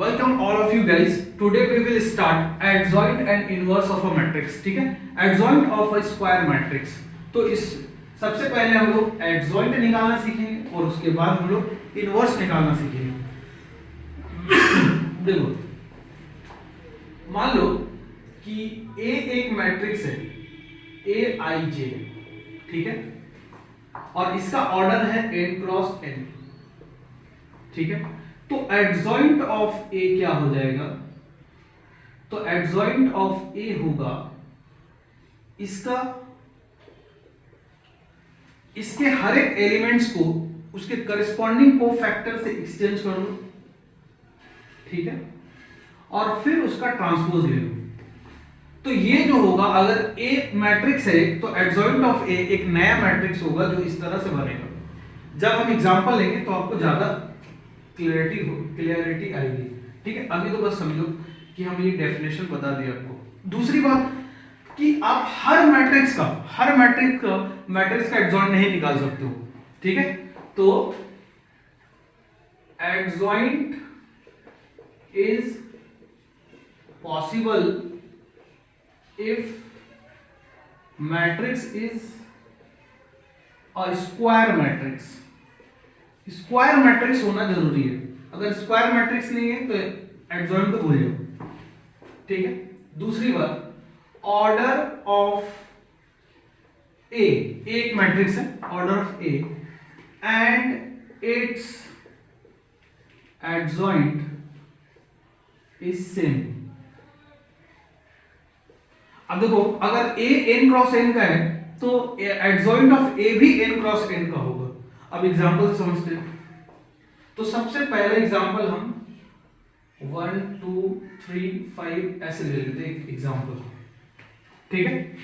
Welcome all of you guys. Today we will start adjoint and inverse of a matrix. ठीक है, adjoint of a square matrix. तो इस सबसे पहले हम लोग adjoint निकालना सीखेंगे और उसके बाद हम लोग inverse निकालना सीखेंगे. देखो, मान लो कि A एक मैट्रिक्स है Aij, ठीक है, और इसका ऑर्डर है n क्रॉस n, ठीक है. तो एडजॉइंट ऑफ ए क्या हो जाएगा? तो एडजॉइंट ऑफ ए होगा इसका, इसके हर एक एलिमेंट्स को उसके करस्पॉन्डिंग कोफैक्टर से एक्सचेंज कर लो, ठीक है, और फिर उसका ट्रांसपोज ले लो. तो ये जो होगा, अगर ए मैट्रिक्स है तो एडजॉइंट ऑफ ए एक नया मैट्रिक्स होगा जो इस तरह से बनेगा. जब हम एग्जांपल लेंगे तो आपको ज्यादा क्लियरिटी आएगी, ठीक है. अभी तो बस समझो कि हम ये डेफिनेशन बता दिए आपको. दूसरी बात कि आप हर मैट्रिक्स का एडजॉइंट नहीं निकाल सकते हो, ठीक है. तो adjoint is possible if matrix is a square matrix. Square matrix होना जरूरी है. अगर स्क्वायर मैट्रिक्स नहीं है तो एडजॉइंट को भूल जाओ, ठीक है. दूसरी बात, ऑर्डर ऑफ ए एक मैट्रिक्स है, order of A and it's adjoint is same. अब देखो, अगर ए n क्रॉस n का है तो एडजॉइंट ऑफ ए भी n क्रॉस n का होगा. अब एग्जांपल समझते हैं. तो सबसे पहले एग्जांपल हम 1 2 3 5 ऐसे ले लेते हैं एग्जांपल, ठीक है.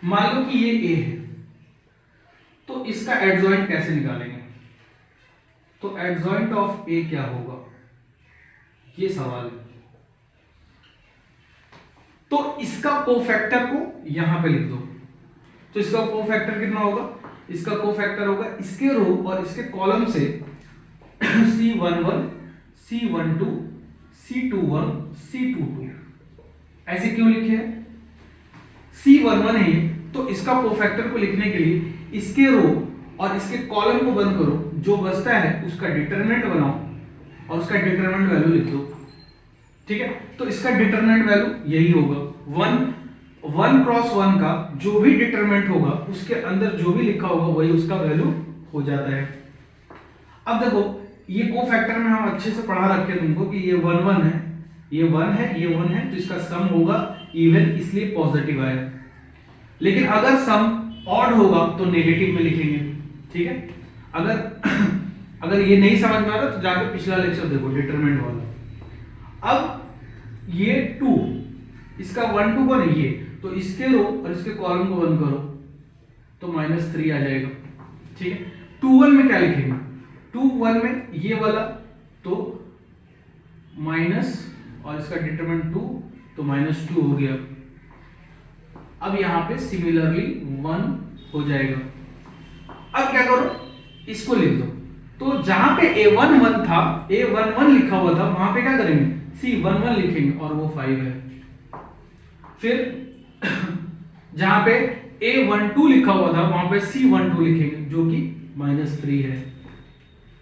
मान लो कि ये a है, तो इसका एडजॉइंट कैसे निकालेंगे? तो एडजॉइंट ऑफ a क्या होगा, ये सवाल है. तो इसका कोफैक्टर को यहां पे लिख दो. तो इसका कोफैक्टर कितना होगा? इसका कोफैक्टर होगा इसके रो और इसके कॉलम से C11, C12, C21, C22. ऐसे क्यों लिखे हैं? C11 है तो इसका कोफैक्टर को लिखने के लिए इसके रो और इसके कॉलम को बंद करो, जो बचता है उसका डिटरमिनेंट बनाओ और उसका डिटरमिनेंट वैल्यू लिख दो, ठीक है. तो इसका डिटरमिनेंट वैल्यू यही होगा 1 क्रॉस 1 का जो भी डिटरमिनेंट होगा उसके अंदर जो भी लिखा होगा वही उसका वैल्यू हो जाता है. अब देखो, ये कोफैक्टर में हम अच्छे से पढ़ा रखे तुमको कि ये 1 1 है, ये 1 है, ये 1 है, तो इसका सम होगा इवन, इसलिए पॉजिटिव आया. लेकिन अगर सम ऑड होगा तो नेगेटिव में लिखेंगे, ठीक है. अगर ये नहीं समझ में आ रहा तो जाके पिछला लेक्चर देखो, डिटरमिनेंट वाला. अब ये 2, इसका 1 2 कौन है? ये, तो इसके रो और इसके कॉलम को बंद करो तो -3 आ जाएगा, ठीक है. 2 1 में क्या लिखेंगे? 2 1 में ये वाला तो माइनस और इसका डिटरमिनेंट 2 तो -2 हो गया. अब यहां पे सिमिलरली 1 हो जाएगा. अब क्या करो, इसको लिख दो. तो जहां पे A1 1 था, A11 लिखा हुआ था, वहां पे क्या करेंगे? C11 लिखेंगे और वो 5 है. फिर जहां पे A12 लिखा हुआ था वहां पे C12 लिखेंगे जो कि -3 है.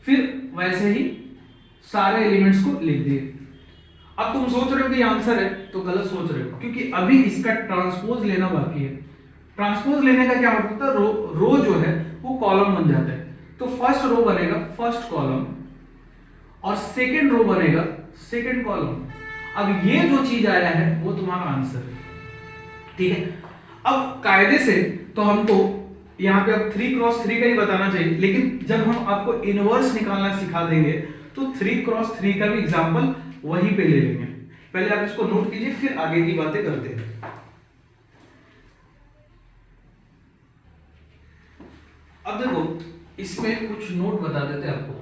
फिर वैसे ही सारे एलिमेंट्स को लिख दिए. अब तुम सोच रहे हो कि आंसर है, तो गलत सोच रहे हो, क्योंकि अभी इसका ट्रांसपोज लेना बाकी है. ट्रांसपोज लेने का क्या मतलब होता है? रो जो है वो कॉलम बन जाता है. तो फर्स्ट रो बनेगा फर्स्ट कॉलम और सेकेंड रो बनेगा सेकेंड कॉलम. अब ये जो चीज आया है वो तुम्हारा आंसर है, ठीक है. अब कायदे से तो हमको यहाँ पे अब 3 क्रॉस 3 का ही बताना चाहिए, लेकिन जब हम आपको इनवर्स निकालना सिखा देंगे तो 3 क्रॉस 3 का भी एग्जांपल वहीं पे ले लेंगे. पहले आप इसको नोट कीजिए, फिर आगे की बातें करते हैं. अब देखो, इसमें कुछ नोट बता देते हैं आपको.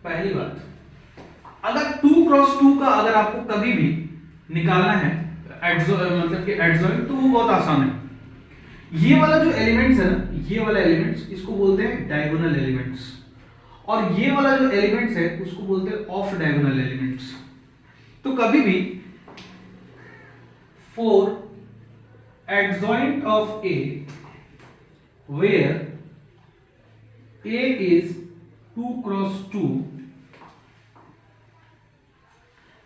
पहली बात, अगर 2 क्रॉस 2 का अगर आपको कभी भी निकालना है मतलब कि एडजॉइंट, तो वो बहुत आसान है. ये वाला जो एलिमेंट्स है ना, ये वाला एलिमेंट्स, इसको बोलते हैं डायगोनल एलिमेंट्स. और ये वाला जो एलिमेंट्स है उसको बोलते हैं ऑफ डायगोनल एलिमेंट्स। तो कभी भी for adjoint of A where A is 2 cross 2,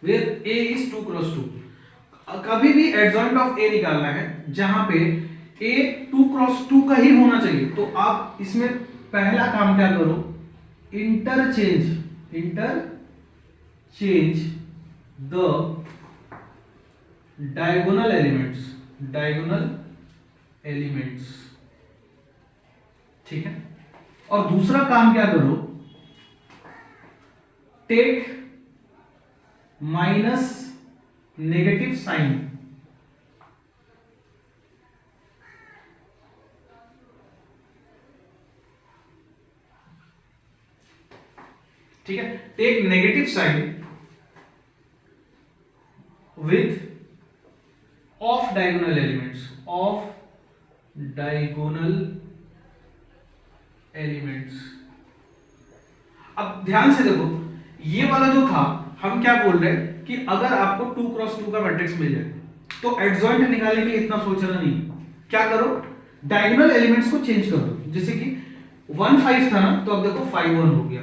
where A is 2 cross 2, कभी भी adjoint of A निकालना है जहां पे A 2 cross 2 का ही होना चाहिए। तो आप इसमें पहला काम क्या करो, इंटरचेंज द डायगोनल एलिमेंट्स, ठीक है। और दूसरा काम क्या करो, टेक माइनस नेगेटिव साइन, ठीक है, take negative sign with of diagonal elements. अब ध्यान से देखो, ये वाला जो था हम क्या बोल रहे हैं कि अगर आपको 2 क्रॉस 2 का मैट्रिक्स मिल जाए तो एडजॉइंट निकालने के लिए इतना सोचना नहीं, क्या करो, डायगोनल एलिमेंट्स को चेंज कर दो। जैसे कि 1 5 था ना, तो अब देखो 5 1 हो गया,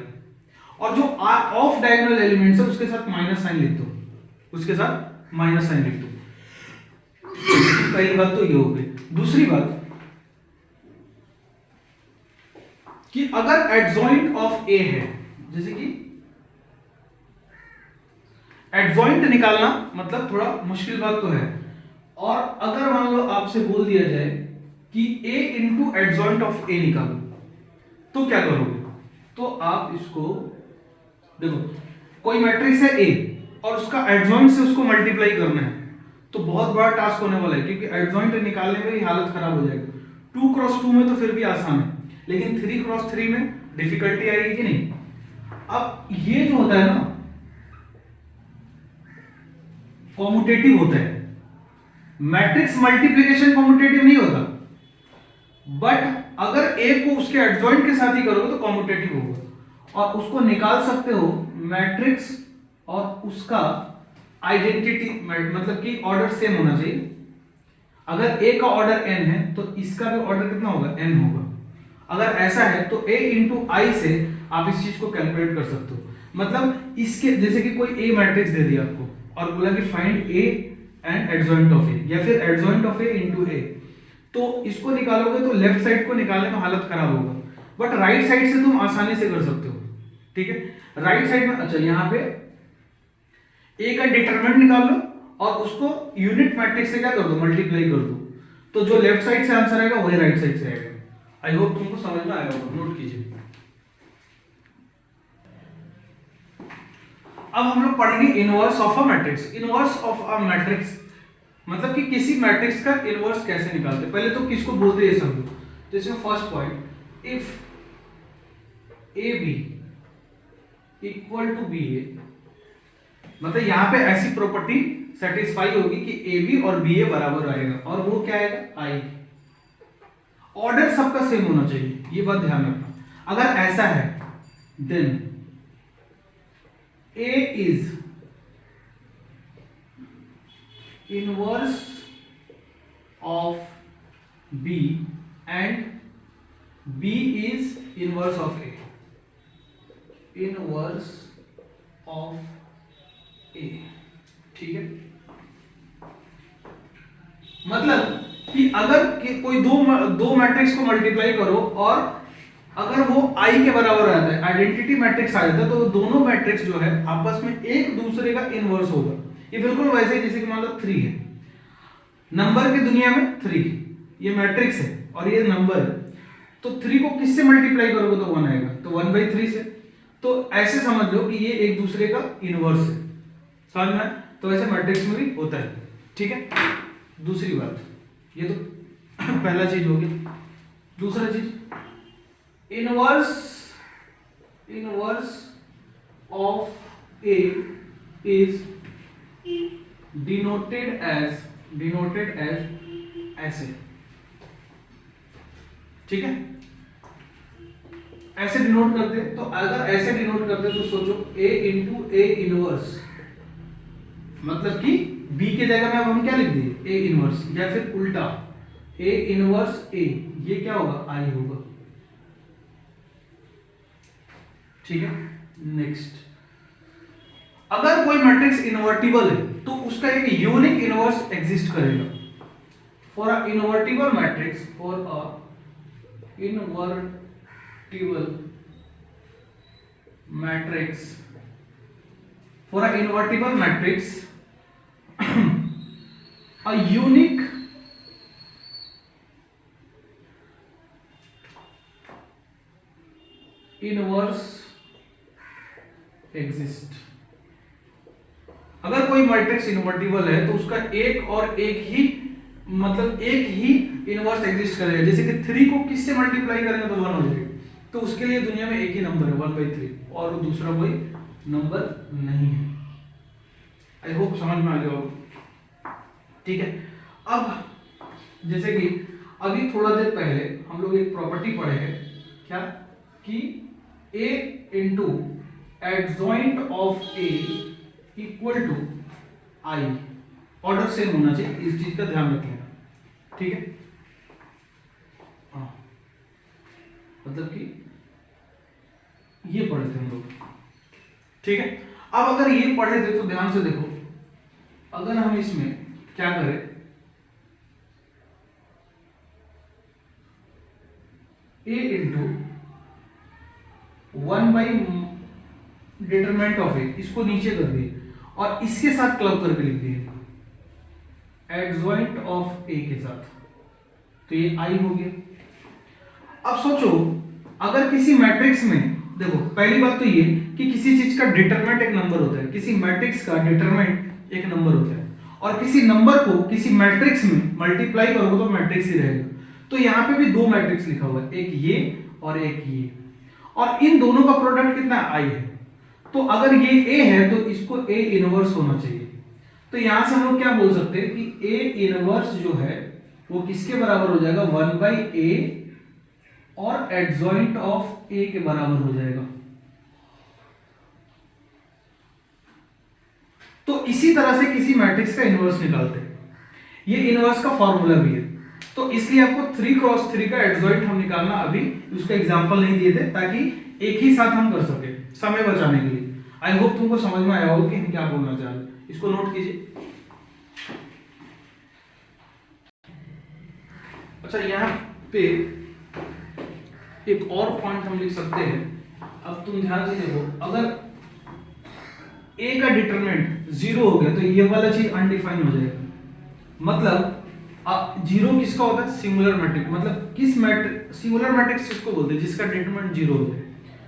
और जो ऑफ डायगोनल एलिमेंट्स है उसके साथ माइनस साइन लिख दो, पहली बात तो ये हो गई। दूसरी बात कि अगर एडजॉइंट ऑफ ए है, जैसे कि एडजॉइंट निकालना मतलब थोड़ा मुश्किल बात तो है, और अगर मान लो आपसे बोल दिया जाए कि a इंटू एडजॉइंट ऑफ ए निकालो, तो क्या करोगे? तो आप इसको देखो, कोई मैट्रिक्स है a और उसका एडजॉइंट से उसको मल्टीप्लाई करना है, तो बहुत बड़ा टास्क होने वाला है, क्योंकि एडजॉइंट निकालने में ही हालत खराब हो जाएगी। 2 क्रॉस 2 में तो फिर भी आसान है, लेकिन 3 क्रॉस 3 में डिफिकल्टी आएगी कि नहीं? अब ये जो होता है ना, कॉम्यूटेटिव होता है, मैट्रिक्स मल्टीप्लिकेशन कॉम्यूटेटिव नहीं होता, बट अगर ए को उसके एडजॉइंट के साथ ही करोगे तो कॉम्यूटेटिव होगा, और उसको निकाल सकते हो मैट्रिक्स और उसका आइडेंटिटी, मतलब कि ऑर्डर सेम होना चाहिए। अगर ए का ऑर्डर n है तो इसका भी ऑर्डर कितना होगा? n होगा। अगर ऐसा है तो a इंटू आई से आप इस चीज को कैलकुलेट कर सकते हो। मतलब इसके जैसे कि कोई a मैट्रिक्स दे दिया आपको और बोला कि find a and adjoint of a, या फिर adjoint of a into a, तो इसको निकालोगे तो लेफ्ट साइड को निकालने में हालत खराब होगा, बट राइट साइड से तुम आसानी से कर सकते हो, ठीक है। राइट साइड में अच्छा, यहाँ पे a का डिटरमिनेंट निकाल लो और उसको यूनिट मैट्रिक्स से क्या कर दो? मल्टीप्लाई कर दो, तो जो लेफ्ट साइड से आंसर आएगा वही राइट साइड से आएगा। आई होप तुमको समझ में आएगा, नोट कीजिए। अब हम लोग पढ़ेंगे inverse of a matrix. Inverse of a matrix मतलब कि किसी मैट्रिक्स का इनवर्स कैसे निकालते हैं। पहले तो किसको बोलते हैं ये समझो। तो इसमें first point, if A B equal to B A, मतलब यहां पे ऐसी प्रॉपर्टी सेटिस्फाई होगी कि ए बी और बी ए बराबर आएगा, और वो क्या आएगा? आई। ऑर्डर सबका सेम होना चाहिए, ये बात ध्यान रखना। अगर ऐसा है then A is inverse of B and B is inverse of A, inverse of A, ठीक है। मतलब कि अगर कोई दो मैट्रिक्स को मल्टीप्लाई करो और अगर वो आई के बराबर आता है, आइडेंटिटी मैट्रिक्स आ जाता है, तो दोनों मैट्रिक्स जो है आपस में एक दूसरे का इनवर्स होगा। ये बिल्कुल वैसे ही जैसे कि मान लो 3 है, नंबर की दुनिया में 3, ये मैट्रिक्स है और ये नंबर है, तो 3 को किससे मल्टीप्लाई करोगे तो 1 आएगा, तो 1/3 से। तो ऐसे समझ लो कि ये एक दूसरे का इनवर्स है, समझ में? तो ऐसे मैट्रिक्स में भी होता है, ठीक है। दूसरी बात, ये तो पहला चीज हो गया। दूसरा चीज, inverse of A is denoted as ऐसे, ठीक है। ऐसे डिनोट करते, तो अगर ऐसे डिनोट करते तो सोचो a इंटू ए इनवर्स, मतलब कि b के जगह में अब हम क्या लिख दिए a इनवर्स, या फिर उल्टा a इनवर्स a, ये क्या होगा i होगा। ठीक है, नेक्स्ट, अगर कोई मैट्रिक्स इनवर्टिबल है तो उसका एक यूनिक इनवर्स एग्जिस्ट करेगा। For a invertible matrix, for a invertible matrix, for a invertible matrix a unique inverse exist। अगर कोई मैट्रिक्स इनवर्टिबल है तो उसका एक और एक ही, मतलब एक ही इनवर्स एग्जिस्ट करेगा। जैसे कि 3 को किससे मल्टीप्लाई करेंगे तो 1 हो जाएगा, तो उसके लिए दुनिया में एक ही नंबर है 1/3 और दूसरा कोई नंबर नहीं है। आई होप समझ में आ गया होगा। ठीक है, अब जैसे कि अभी थोड़ा देर पहले हम लोग एक प्रॉपर्टी पढ़े हैं, क्या कि a into adjoint of a equal to i, order same होना चाहिए, इस चीज का ध्यान रखिएगा। ठीक है, हाँ, मतलब कि ये पढ़े थे हम लोग। ठीक है, अब अगर ये पढ़े थे तो ध्यान से देखो, अगर हम इसमें क्या करें, a into 1 by determinant of a, इसको नीचे कर दिए और इसके साथ क्लब करके लिख दिए एडजॉइंट ऑफ a के साथ, तो ये i हो गया। अब सोचो अगर किसी मैट्रिक्स में, देखो पहली बात तो ये कि किसी चीज का डिटरमिनेंट एक नंबर होता है, किसी मैट्रिक्स का डिटरमिनेंट एक नंबर होता है, और किसी नंबर को किसी मैट्रिक्स में मल्टीप्लाई करोगे तो मैट्रिक्स ही रहेगा। तो यहाँ पे भी दो मैट्रिक्स लिखा हुआ है, एक ये और एक ये, और इन दोनों का प्रोडक्ट कितना i है। तो अगर ये a है तो इसको a इनवर्स होना चाहिए। तो यहां से हम लोग क्या बोल सकते हैं कि a इनवर्स जो है वो किसके बराबर हो जाएगा, 1/a और एडजॉइंट ऑफ a के बराबर हो जाएगा। तो इसी तरह से किसी मैट्रिक्स का इनवर्स निकालते हैं, ये इनवर्स का फॉर्मूला भी है। तो इसलिए आपको 3x3 का एडजॉइंट हम निकालना, अभी उसका एग्जांपल नहीं दिए थे ताकि एक ही साथ हम कर सके समय बचाने के लिए। आई होप तुमको समझ में आया होगा कि हम क्या बोलना चाह रहे हैं, इसको नोट कीजिए। अच्छा, यहाँ पे एक और पॉइंट हम लिख सकते हैं। अब तुम ध्यान से देखो, अगर a का डिटरमिनेंट 0 हो गया तो ये वाला चीज अनडिफाइन हो जाएगा। मतलब 0 किसका होता है, सिंगुलर मैट्रिक्स, मतलब किस मैट्रिक्स, सिंगुलर मैट्रिक्स किसको बोलते हैं, जिसका डिटरमिनेंट 0 हो जाए।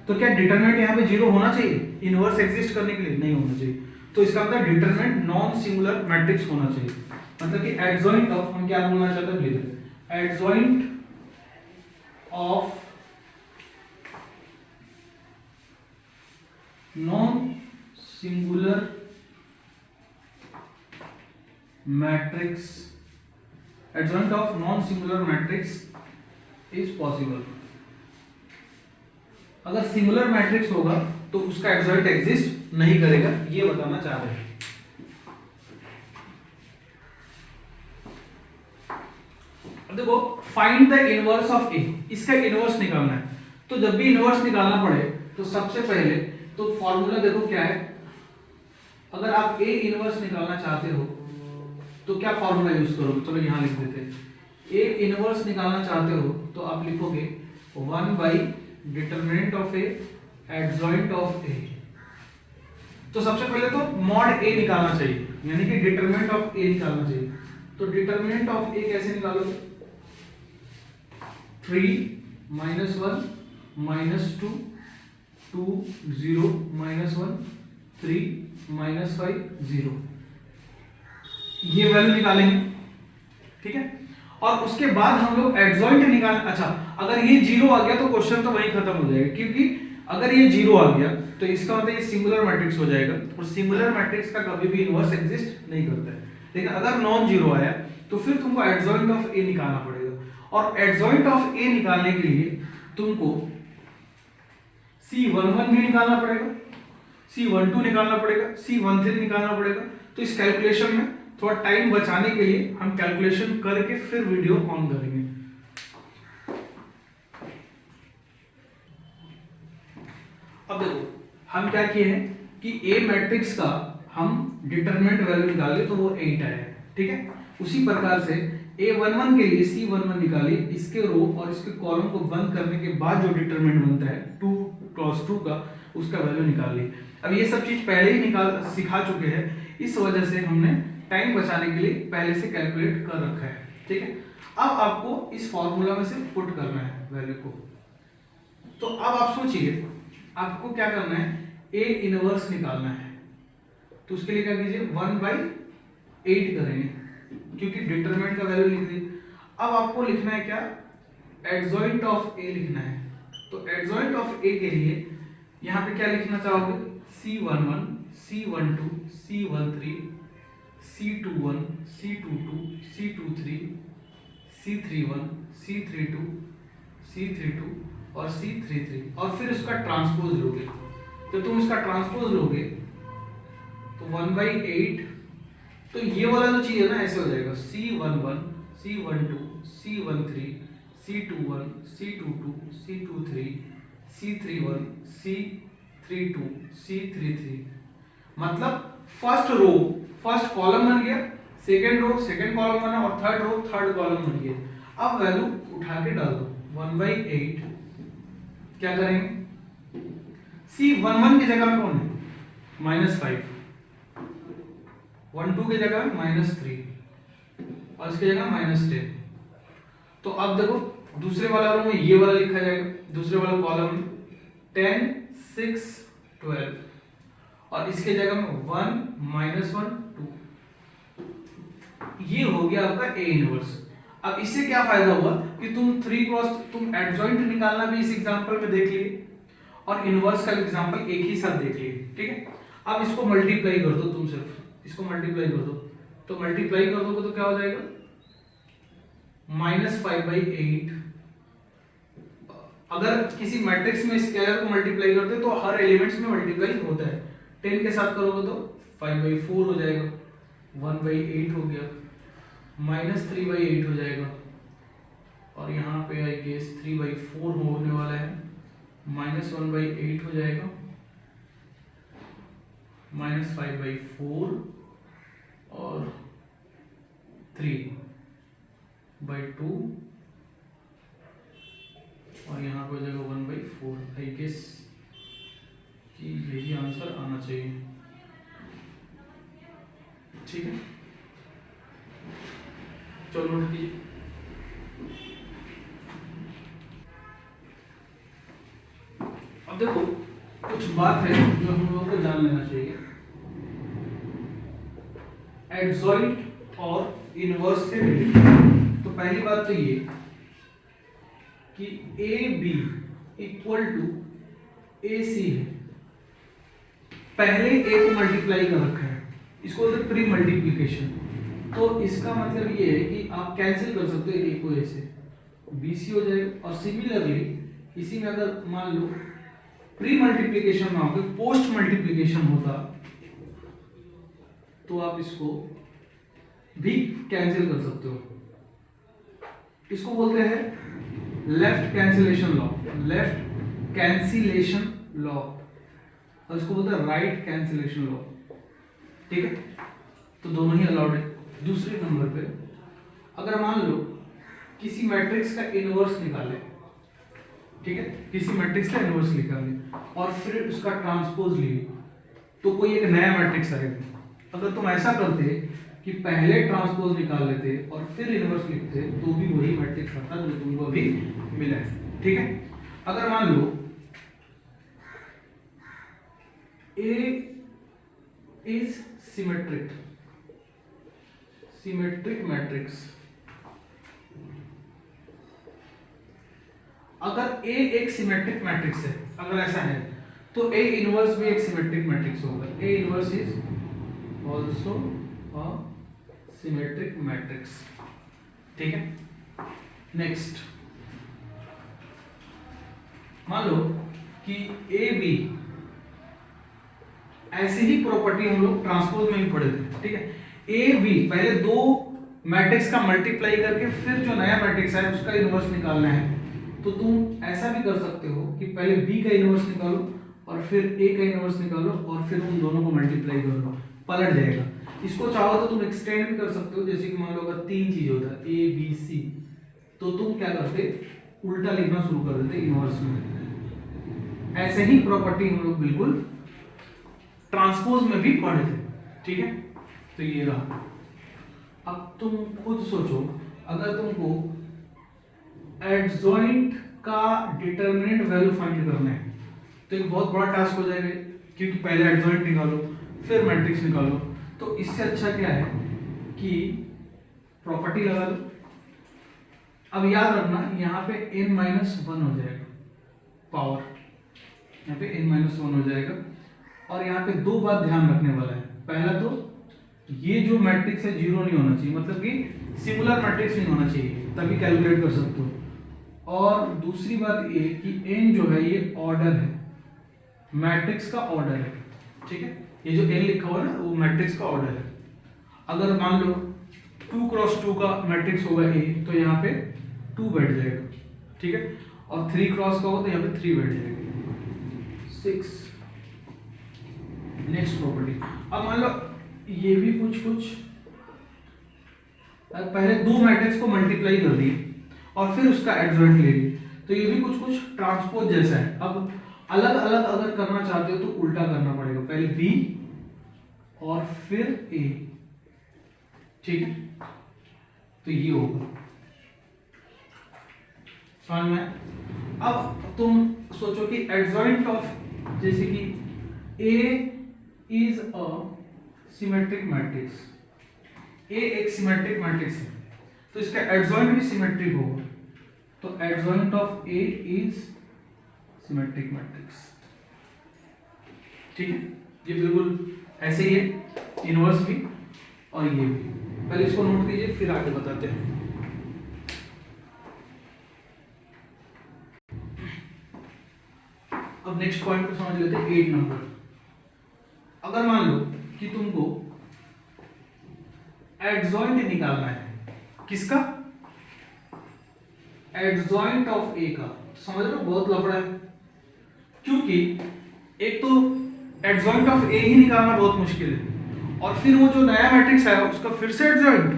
तो क्या डिटरमिनेंट यहाँ पे 0 होना चाहिए इनवर्स एग्जिस्ट करने के लिए, नहीं होना चाहिए। तो इसका मतलब डिटरमिनेंट नॉन सिंगुलर मैट्रिक्स होना चाहिए। मतलब कि एडजॉइंट ऑफ, हम क्या बोलना चाहते हैं, लिख adjoint of non singular matrix, adjoint of non-singular matrix is possible। अगर सिंगुलर मैट्रिक्स होगा तो उसका एडजॉइंट एग्जिस्ट नहीं करेगा, ये बताना चाह रहे हैं। अब देखो, फाइंड द इनवर्स ऑफ ए, इसका इनवर्स निकालना है। तो जब भी इनवर्स निकालना पड़े तो सबसे पहले तो फॉर्मूला देखो क्या है। अगर आप ए इनवर्स निकालना चाहते हो तो क्या फॉर्मूला यूज करोगे, चलो यहां लिख देते हैं। ए इनवर्स निकालना चाहते हो तो आप लिखोगे 1 by determinant of A adjoint of A. तो सबसे पहले तो मॉड ए निकालना चाहिए, यानी कि डिटरमिनेंट ऑफ ए निकालना चाहिए। तो डिटरमिनेंट ऑफ ए कैसे निकालोगे, 3 -1 -2 2 0 -1 3 -5 0, ये वैल्यू निकालेंगे। ठीक है, और उसके बाद हम लोग एडजॉइंट निकाल। अच्छा, अगर ये 0 आ गया तो क्वेश्चन तो वहीं खत्म हो जाएगा, क्योंकि अगर ये 0 आ गया तो इसका मतलब ये सिंगुलर मैट्रिक्स हो जाएगा, और सिंगुलर मैट्रिक्स का कभी भी इनवर्स एग्जिस्ट नहीं करता है। लेकिन अगर नॉन 0 आया तो फिर तुमको एडजॉइंट ऑफ ए निकालना पड़ेगा, और एडजॉइंट ऑफ ए निकालने के लिए तुमको C11 भी निकालना पड़ेगा, C12 निकालना पड़ेगा, C13 निकालना पड़ेगा। तो इस कैलकुलेशन में थोड़ा टाइम बचाने के लिए हम कैलकुलेशन करके फिर वीडियो ऑन करेंगे। अब देखो हम क्या किए हैं कि ए मैट्रिक्स का हम डिटरमिनेंट वैल्यू निकाले तो वो 8 आया है, ठीक है। उसी प्रकार से A11 के लिए C11 निकालिए, इसके रो और इसके कॉलम को बंद करने के बाद जो डिटरमिनेंट बनता है 2 क्रॉस 2 का, उसका वैल्यू निकालिए। अब ये सब चीज पहले ही सिखा चुके हैं, इस वजह से हमने टाइम बचाने के लिए पहले से कैलकुलेट कर रखा है, ठीक है। अब आपको इस फॉर्मूला में से पुट करना है वैल्यू को। तो अब आप सोचिए आपको क्या करना है, ए इनवर्स निकालना है। तो उसके लिए क्या कीजिए 1/8 करेंगे, क्योंकि डिटरमिनेंट का वैल्यू लिख दिए। अब आपको लिखना है क्या, एडजॉइंट ऑफ ए लिखना है। तो एडजॉइंट ऑफ ए के लिए यहाँ पे क्या लिखना चाहोगे, C11, C12, C13, C21, C22, C23, C31, C32, C32 और C33 और फिर उसका ट्रांसपोज लोगे। तो तुम इसका ट्रांसपोज लोगे तो 1/8, तो ये वाला जो चीज है ना ऐसे हो जाएगा C11, C12, C13, C21, C22, C23, C31, C32, C33। मतलब फर्स्ट रो फर्स्ट कॉलम बन गया, सेकेंड रो सेकेंड कॉलम बना और थर्ड रो थर्ड कॉलम बन गया। अब वैल्यू उठा के डाल दो 1/8। क्या करेंगे, C11 की जगह में कौन है, -5, 12 की जगह -3 और इसकी जगह -10। तो अब देखो दूसरे वाला रो में ये वाला लिखा जाएगा, दूसरे वाला कॉलम में 10, 6, 12 और इसके जगह में 1, -1, 2। ये हो गया आपका ए इनवर्स। अब इससे क्या फायदा हुआ कि तुम 3 क्रॉस तुम एडजॉइंट निकालना भी इस एग्जांपल में देख लिए और इनवर्स का एग्जांपल एक ही साथ देख लिए, ठीक है। अब इसको मल्टीप्लाई कर दो, तुम सिर्फ इसको मल्टीप्लाई कर दो। तो मल्टीप्लाई कर दोगे तो क्या हो जाएगा, -5/8। अगर किसी मैट्रिक्स में स्केलर को मल्टीप्लाई करते तो हर एलिमेंट्स में मल्टीप्लाई होता है। 10 के साथ करोगे तो 5/4 हो जाएगा, 1/8 हो गया, -3/8 हो जाएगा और यहाँ पे आई गेस 3/4 होने वाला है, -1/8 हो जाएगा, -5/4 और 3/2 और यहाँ पे हो जाएगा 1/4। आई गेस कि यही आंसर आना चाहिए, ठीक है। चलो नोट कीजिए। अब देखो कुछ बात है जो हम लोगों को जान लेना चाहिए एडजॉइंट और इनवर्स से रिलेटेड। तो पहली बात तो ये कि ए बी इक्वल टू ए सी है। पहले ए को मल्टीप्लाई कर रखा है, इसको बोलते प्री मल्टीप्लिकेशन। तो इसका मतलब ये है कि आप कैंसिल कर सकते हो ए को ए से, बी सी हो जाएगा। और सिमिलरली इसी में अगर मान लो प्री मल्टीप्लिकेशन ना हो पोस्ट मल्टीप्लिकेशन होता तो आप इसको भी कैंसिल कर सकते हो। इसको बोलते हैं left cancellation law, left cancellation law, और इसको बोलते हैं राइट कैंसिलेशन लॉ, ठीक है। तो दोनों ही अलाउड है। दूसरे नंबर पे अगर मान लो किसी मैट्रिक्स का इनवर्स निकाले, ठीक है, किसी मैट्रिक्स का इनवर्स निकाले और फिर उसका ट्रांसपोज लिए, तो कोई एक नया मैट्रिक्स आएगा। अगर तुम ऐसा करते कि पहले ट्रांसपोज निकाल लेते और फिर इनवर्स लिखते तो भी वही मैट्रिक्स आता जो तुमको अभी मिला है, ठीक है। अगर मान लो A is symmetric मैट्रिक्स, अगर A एक सिमेट्रिक मैट्रिक्स है, अगर ऐसा है तो A इनवर्स भी एक सिमेट्रिक मैट्रिक्स होगा। A inverse is also a symmetric matrix, ठीक है। नेक्स्ट मान लो कि ए बी, ऐसी ही प्रॉपर्टी हम लोग ट्रांसपोज में भी पढ़े थे, ठीक है। ए बी, पहले दो मैट्रिक्स का मल्टीप्लाई करके फिर जो नया मैट्रिक्स है उसका इनवर्स निकालना है। तो तुम ऐसा भी कर सकते हो कि पहले बी का इनवर्स निकालो और फिर ए का इनवर्स निकालो और फिर उन दोनों को मल्टीप्लाई कर लो, पलट जाएगा। इसको चाहो तो तुम एक्सटेंड भी कर सकते हो, जैसे कि मान लो अगर तीन चीज होता है ए बी सी, तो तुम क्या करते, उल्टा लिखना शुरू कर देते इनवर्स में। ऐसे ही प्रॉपर्टी हम लोग बिल्कुल ट्रांसपोज में भी पढ़े थे, ठीक है। तो ये रहा। अब तुम खुद सोचो, अगर तुमको एडजॉइंट का डिटरमिनेंट वैल्यू फाइंड करना है तो एक बहुत बड़ा टास्क हो जाएगा, क्योंकि पहले एडजॉइंट निकालो फिर मैट्रिक्स निकालो। तो इससे अच्छा क्या है कि प्रॉपर्टी लगा दो। अब याद रखना यहाँ पे n-1 हो जाएगा पावर, यहाँ पे n-1 हो जाएगा। और यहाँ पे दो बात ध्यान रखने वाला है। पहला तो ये जो मैट्रिक्स है जीरो नहीं होना चाहिए, मतलब कि सिंगुलर मैट्रिक्स नहीं होना चाहिए, तभी कैलकुलेट कर सकते हो। और दूसरी बात ये कि n जो है ये ऑर्डर है, मैट्रिक्स का ऑर्डर है, ठीक है। ये जो n लिखा हुआ है ना वो मैट्रिक्स का ऑर्डर है। अगर मान लो 2 क्रॉस 2 का मैट्रिक्स होगा A, तो यहाँ पे 2 बैठ जाएगा, ठीक है। और 3 क्रॉस का होगा तो यहाँ पे 3 बैठ जाएगा। 6 नेक्स्ट प्रॉपर्टी। अब मान लो ये भी कुछ पहले दो मैट्रिक्स को मल्टीप्लाई कर दिए और फिर उसका एडजॉइंट ले लिए, तो ये भी कुछ ट्रांसपोज जैसा है। अब अलग अलग अगर करना चाहते हो तो उल्टा करना पड़ेगा, पहले B और फिर A, ठीक है। तो ये होगा, समझ में। अब तुम सोचो कि एडजॉइंट ऑफ, जैसे कि A is a symmetric matrix, A एक सिमेट्रिक मैट्रिक्स है तो इसका एडजॉइंट भी सिमेट्रिक होगा। तो adjoint of A is symmetric matrix, ठीक है। ये बिल्कुल ऐसे ही है, इनवर्स भी और ये भी। पहले इसको नोट कीजिए फिर आगे बताते हैं। अब नेक्स्ट पॉइंट को समझ लेते हैं, 8 नंबर। अगर मान लो कि तुमको एडजॉइंट निकालना है, किसका? एडजॉइंट ऑफ ए का। तो समझ लो बहुत लफड़ा है, क्योंकि एक तो एडजॉइंट ऑफ ए ही निकालना बहुत मुश्किल है और फिर वो जो नया मैट्रिक्स है उसका फिर से एडजॉइंट,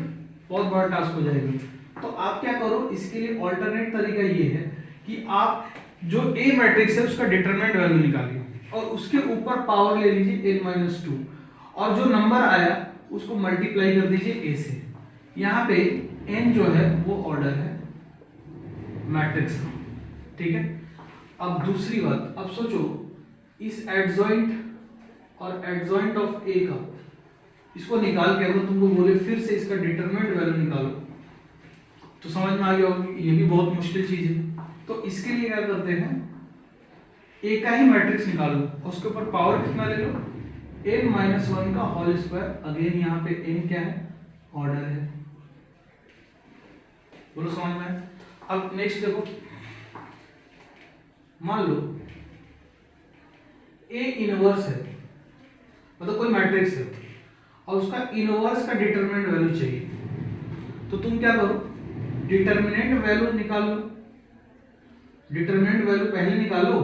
बहुत बड़ा टास्क हो जाएगा। तो आप क्या करो, इसके लिए ऑल्टरनेट तरीका ये है कि आप जो ए मैट्रिक्स है उसका डिटरमिनेंट वैल्यू निकालिए और उसके ऊपर पावर ले लीजिए n-2 और जो नंबर आया उसको मल्टीप्लाई कर दीजिए a से। यहाँ पे n जो है वो ऑर्डर है मैट्रिक्स का, ठीक है। अब दूसरी बात, अब सोचो इस एडजॉइंट और एडजॉइंट ऑफ ए का, इसको निकाल के अगर तुमको बोले फिर से इसका डिटरमिनेंट वैल्यू निकालो तो समझ में आ गया होगा ये भी बहुत मुश्किल चीज है। तो इसके लिए क्या करते हैं, ए का ही मैट्रिक्स निकालो और उसके ऊपर पावर कितना ले लो, n-1 का होल स्क्वायर। अगेन यहाँ पे n क्या है, ऑर्डर है। बोलो समझ में। अब नेक्स्ट देखो, मान लो A इनवर्स है, मतलब कोई मैट्रिक्स है और उसका इनवर्स का डिटरमिनेंट वैल्यू चाहिए। तो तुम क्या करो, डिटरमिनेंट वैल्यू निकालो, डिटरमिनेंट वैल्यू पहले निकालो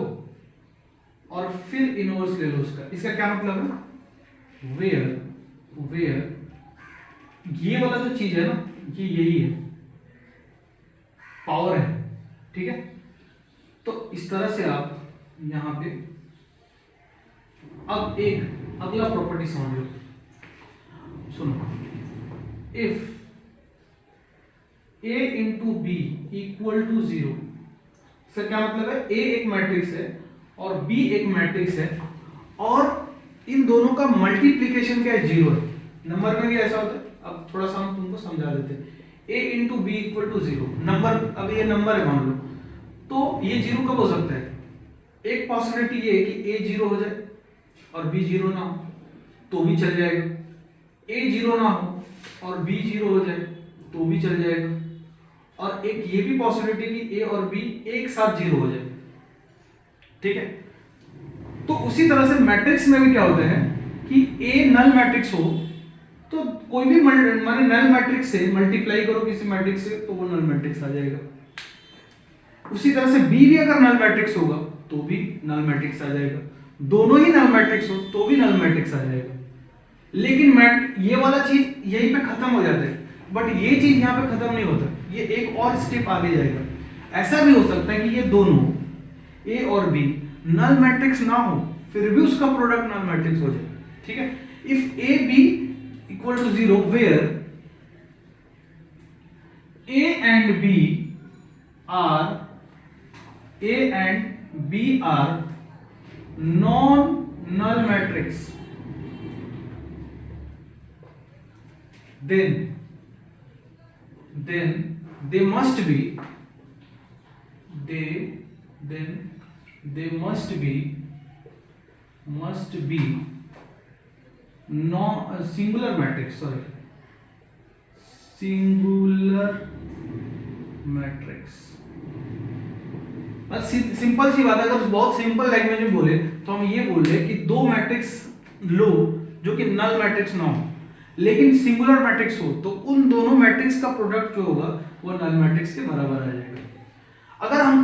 और फिर इनवर्स ले लो उसका। इसका क्या मतलब है, वेयर ये वाला जो चीज है ना ये यही है, पावर है, ठीक है। तो इस तरह से आप यहां पे अब एक अगला प्रॉपर्टी समझ लो, सुनो। If a into B equal to 0, इसका क्या मतलब है, a एक मैट्रिक्स है और b एक मैट्रिक्स है और इन दोनों का मल्टीप्लीकेशन क्या है, 0 है। नंबर में भी ऐसा होता है। अब थोड़ा सा हम तुमको समझा देते हैं। a into B equal to 0 number, अब ये नंबर है मान लो, तो ये 0 कब हो सकता है, एक पॉसिबिलिटी ये है कि a 0 हो जाए और b 0 ना हो तो भी चल जाएगा, a 0 ना हो और b 0 हो जाए तो भी चल जाएगा, और एक ये भी पॉसिबिलिटी कि a और b एक साथ 0 हो जाए, ठीक है। तो उसी तरह से मैट्रिक्स में भी क्या होता है कि ए नल मैट्रिक्स हो तो कोई भी माने नल मैट्रिक्स से मल्टीप्लाई करो किसी मैट्रिक्स से तो वो नल मैट्रिक्स आ जाएगा। उसी तरह से बी भी अगर नल मैट्रिक्स होगा तो भी नल मैट्रिक्स आ जाएगा, दोनों ही नल मैट्रिक्स हो तो भी नल मैट्रिक्स आ जाएगा। लेकिन ये वाला चीज यहीं पे खत्म हो जाता है, बट ये चीज यहाँ पे खत्म नहीं होता, ये एक और स्टेप आगे जाएगा। ऐसा भी हो सकता है कि ये दोनों ए और बी नल मैट्रिक्स ना हो फिर भी उसका प्रोडक्ट नल मैट्रिक्स हो जाए, ठीक है। If A B equal to 0 where A and B are non null matrix, then they must be singular matrix, simple सी बात है, अगर बहुत सिंपल लैंग्वेज में बोले तो हम ये बोल रहे कि दो मैट्रिक्स लो जो कि नल मैट्रिक्स ना हो लेकिन सिंगुलर मैट्रिक्स हो तो उन दोनों मैट्रिक्स का प्रोडक्ट जो होगा वो नल मैट्रिक्स के बराबर आ जाएगा। अगर हम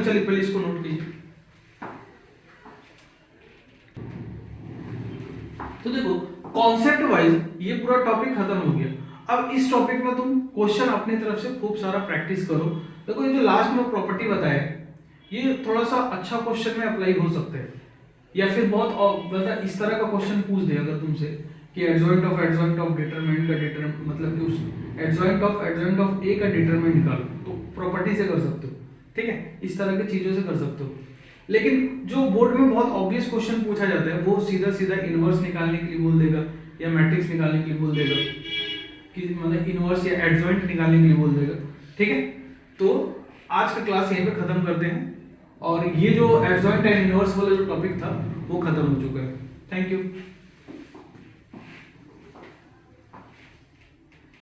चलिए पहले इसको नोट कीजिए। तो देखो कॉन्सेप्ट वाइज ये पूरा टॉपिक खत्म हो गया। अब इस टॉपिक में तुम क्वेश्चन अपनी तरफ से खूब सारा प्रैक्टिस करो। देखो ये जो लास्ट में प्रॉपर्टी बताया ये थोड़ा सा अच्छा क्वेश्चन में अप्लाई हो सकता है, या फिर बहुत मतलब इस तरह का क्वेश्चन पूछ दे अगर तुमसे कि एडजॉइंट ऑफ डिटरमिनेंट का मतलब कि उस एडजॉइंट ऑफ ए का डिटरमिनेंट निकालो तो प्रॉपर्टी से कर सकते हो, ठीक है, इस तरह की चीजों से कर सकते हो। लेकिन जो बोर्ड में बहुत ऑब्वियस क्वेश्चन पूछा जाता है वो सीधा सीधा इनवर्स निकालने के लिए बोल देगा या मैट्रिक्स निकालने के लिए बोल देगा कि मतलब इनवर्स या एडजॉइंट निकालने के लिए बोल देगा, ठीक है। तो आज का क्लास यहीं पे खत्म करते हैं और ये जो एडजॉइंट एंड इनवर्स वाला जो टॉपिक था वो खत्म हो चुका है। Thank you.